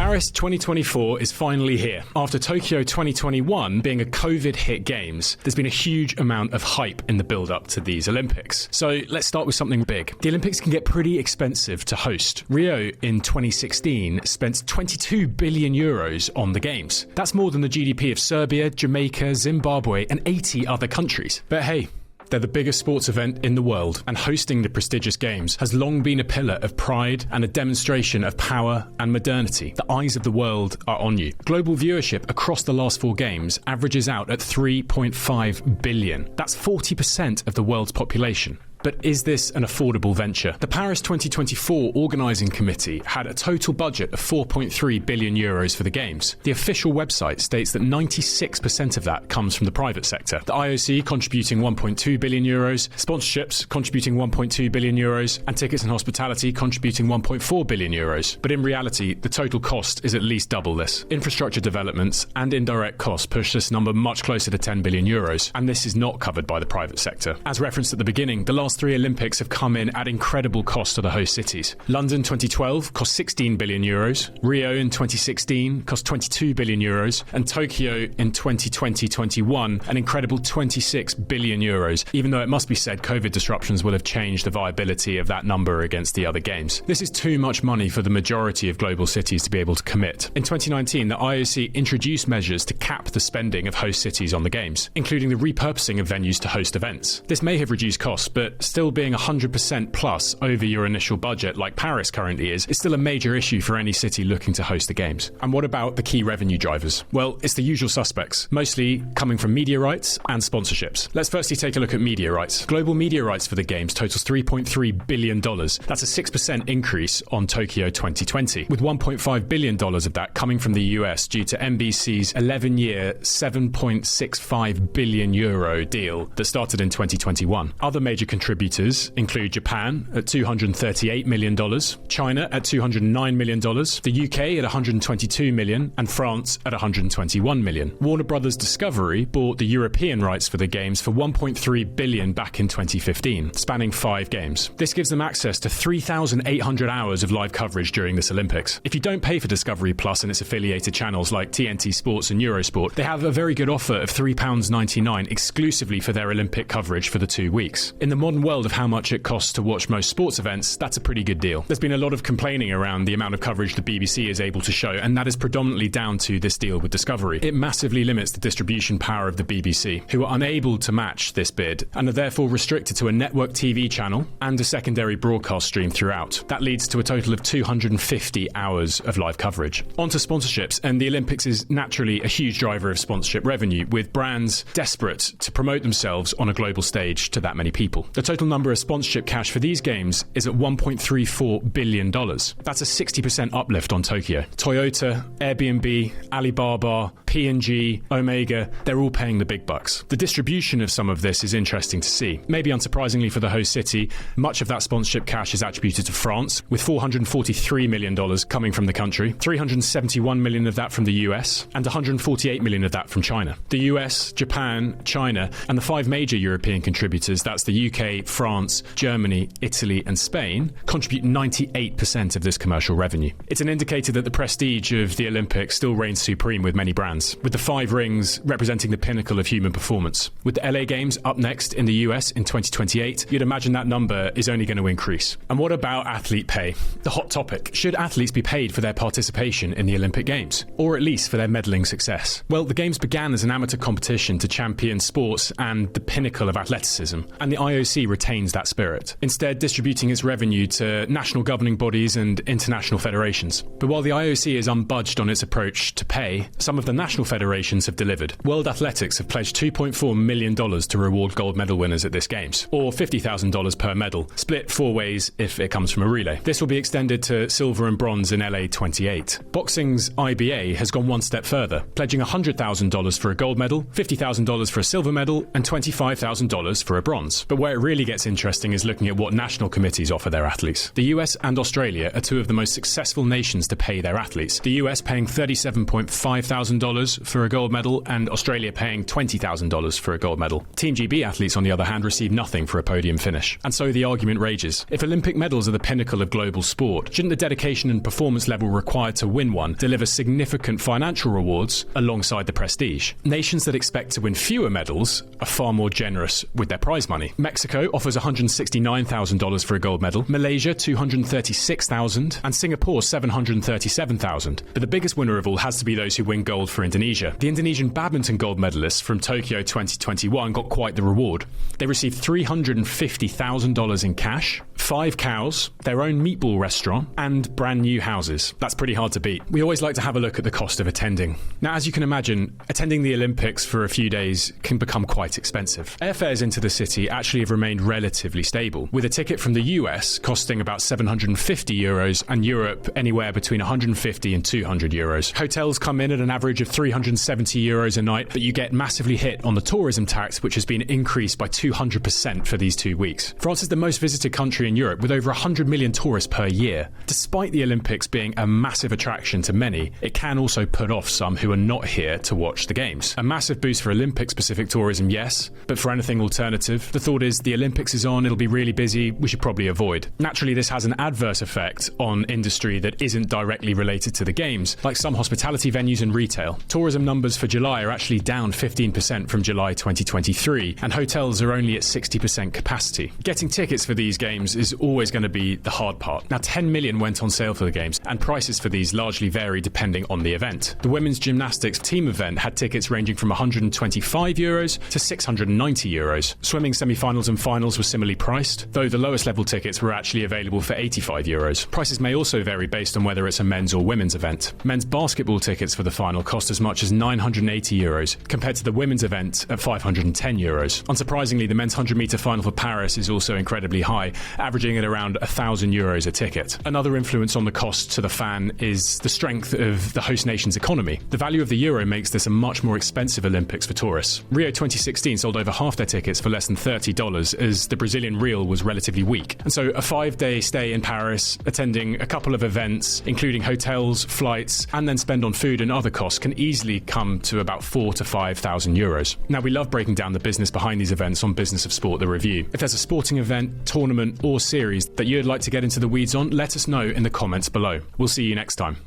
Paris 2024 is finally here. After Tokyo 2021 being a COVID-hit games, there's been a huge amount of hype in the build-up to these Olympics. So let's start with something big. The Olympics can get pretty expensive to host. Rio in 2016 spent 22 billion euros on the games. That's more than the GDP of Serbia, Jamaica, Zimbabwe, and 80 other countries. But hey, they're the biggest sports event in the world, and hosting the prestigious games has long been a pillar of pride and a demonstration of power and modernity. The eyes of the world are on you. Global viewership across the last 4 games averages out at 3.5 billion. That's 40% of the world's population. But is this an affordable venture? The Paris 2024 organising committee had a total budget of 4.3 billion euros for the Games. The official website states that 96% of that comes from the private sector. The IOC contributing 1.2 billion euros, sponsorships contributing 1.2 billion euros, and tickets and hospitality contributing 1.4 billion euros. But in reality, the total cost is at least double this. Infrastructure developments and indirect costs push this number much closer to 10 billion euros, and this is not covered by the private sector. As referenced at the beginning, the last 3 Olympics have come in at incredible cost to the host cities. London 2012 cost 16 billion euros, Rio in 2016 cost 22 billion euros, and Tokyo in 2020-21 an incredible 26 billion euros, even though it must be said COVID disruptions will have changed the viability of that number against the other games. This is too much money for the majority of global cities to be able to commit. In 2019, the IOC introduced measures to cap the spending of host cities on the games, including the repurposing of venues to host events. This may have reduced costs, but still being 100% plus over your initial budget like Paris currently is still a major issue for any city looking to host the games. And what about the key revenue drivers? Well, it's the usual suspects, mostly coming from media rights and sponsorships. Let's firstly take a look at media rights. Global media rights for the games totals $3.3 billion. That's a 6% increase on Tokyo 2020, with $1.5 billion of that coming from the US due to NBC's 11-year, €7.65 billion deal that started in 2021. Other major contributors include Japan at $238 million, China at $209 million, the UK at $122 million, and France at $121 million. Warner Brothers Discovery bought the European rights for the games for $1.3 billion back in 2015, spanning 5 games. This gives them access to 3,800 hours of live coverage during this Olympics. If you don't pay for Discovery Plus and its affiliated channels like TNT Sports and Eurosport, they have a very good offer of £3.99 exclusively for their Olympic coverage for the 2 weeks. In the modern world of how much it costs to watch most sports events, that's a pretty good deal. There's been a lot of complaining around the amount of coverage the BBC is able to show, and that is predominantly down to this deal with Discovery. It massively limits the distribution power of the BBC, who are unable to match this bid and are therefore restricted to a network TV channel and a secondary broadcast stream throughout. That leads to a total of 250 hours of live coverage. On to sponsorships, and the Olympics is naturally a huge driver of sponsorship revenue, with brands desperate to promote themselves on a global stage to that many people. The total number of sponsorship cash for these games is at $1.34 billion. That's a 60% uplift on Tokyo. Toyota, Airbnb, Alibaba, P&G, Omega, they're all paying the big bucks. The distribution of some of this is interesting to see. Maybe unsurprisingly for the host city, much of that sponsorship cash is attributed to France, with $443 million coming from the country, $371 million of that from the US, and $148 million of that from China. The US, Japan, China, and the 5 major European contributors, that's the UK, France, Germany, Italy, and Spain, contribute 98% of this commercial revenue. It's an indicator that the prestige of the Olympics still reigns supreme with many brands, with the 5 rings representing the pinnacle of human performance. With the LA Games up next in the US in 2028, you'd imagine that number is only going to increase. And what about athlete pay? The hot topic. Should athletes be paid for their participation in the Olympic Games? Or at least for their medaling success? Well, the Games began as an amateur competition to champion sports and the pinnacle of athleticism, and the IOC retains that spirit, instead distributing its revenue to national governing bodies and international federations. But while the IOC is unbudged on its approach to pay, some of the national federations have delivered. World Athletics have pledged $2.4 million to reward gold medal winners at this Games, or $50,000 per medal, split 4 ways if it comes from a relay. This will be extended to silver and bronze in LA 28. Boxing's IBA has gone one step further, pledging $100,000 for a gold medal, $50,000 for a silver medal, and $25,000 for a bronze. But where it really gets interesting is looking at what national committees offer their athletes. The US and Australia are two of the most successful nations to pay their athletes. The US paying $37.5 thousand for a gold medal, and Australia paying $20,000 for a gold medal. Team GB athletes, on the other hand, receive nothing for a podium finish. And so the argument rages. If Olympic medals are the pinnacle of global sport, shouldn't the dedication and performance level required to win one deliver significant financial rewards alongside the prestige? Nations that expect to win fewer medals are far more generous with their prize money. Mexico offers $169,000 for a gold medal, Malaysia $236,000, and Singapore $737,000. But the biggest winner of all has to be those who win gold for Indonesia. The Indonesian badminton gold medalists from Tokyo 2021 got quite the reward. They received $350,000 in cash, 5 cows, their own meatball restaurant, and brand new houses. That's pretty hard to beat. We always like to have a look at the cost of attending. Now, as you can imagine, attending the Olympics for a few days can become quite expensive. Airfares into the city actually have remained relatively stable, with a ticket from the US costing about €750 and Europe anywhere between 150 and €200. Hotels come in at an average of €370 a night, but you get massively hit on the tourism tax, which has been increased by 200% for these 2 weeks. France is the most visited country in Europe, with over 100 million tourists per year. Despite the Olympics being a massive attraction to many, it can also put off some who are not here to watch the games. A massive boost for Olympic-specific tourism, yes, but for anything alternative, the thought is the Olympics is on, it'll be really busy, we should probably avoid. Naturally, this has an adverse effect on industry that isn't directly related to the games, like some hospitality venues and retail. Tourism numbers for July are actually down 15% from July 2023, and hotels are only at 60% capacity. Getting tickets for these games is always going to be the hard part. Now, 10 million went on sale for the games, and prices for these largely vary depending on the event. The women's gymnastics team event had tickets ranging from €125 to €690. Swimming semi-finals and finals were similarly priced, though the lowest level tickets were actually available for €85. Prices may also vary based on whether it's a men's or women's event. Men's basketball tickets for the final cost as much as €980, compared to the women's event at €510. Unsurprisingly, the men's 100-metre final for Paris is also incredibly high, averaging at around €1,000 a ticket. Another influence on the cost to the fan is the strength of the host nation's economy. The value of the euro makes this a much more expensive Olympics for tourists. Rio 2016 sold over half their tickets for less than $30, as the Brazilian real was relatively weak. And so a 5-day stay in Paris, attending a couple of events, including hotels, flights, and then spend on food and other costs, can easily come to about €4,000 to €5,000. Now, we love breaking down the business behind these events on Business of Sport, the review. If there's a sporting event, tournament, or series that you'd like to get into the weeds on, let us know in the comments below. We'll see you next time.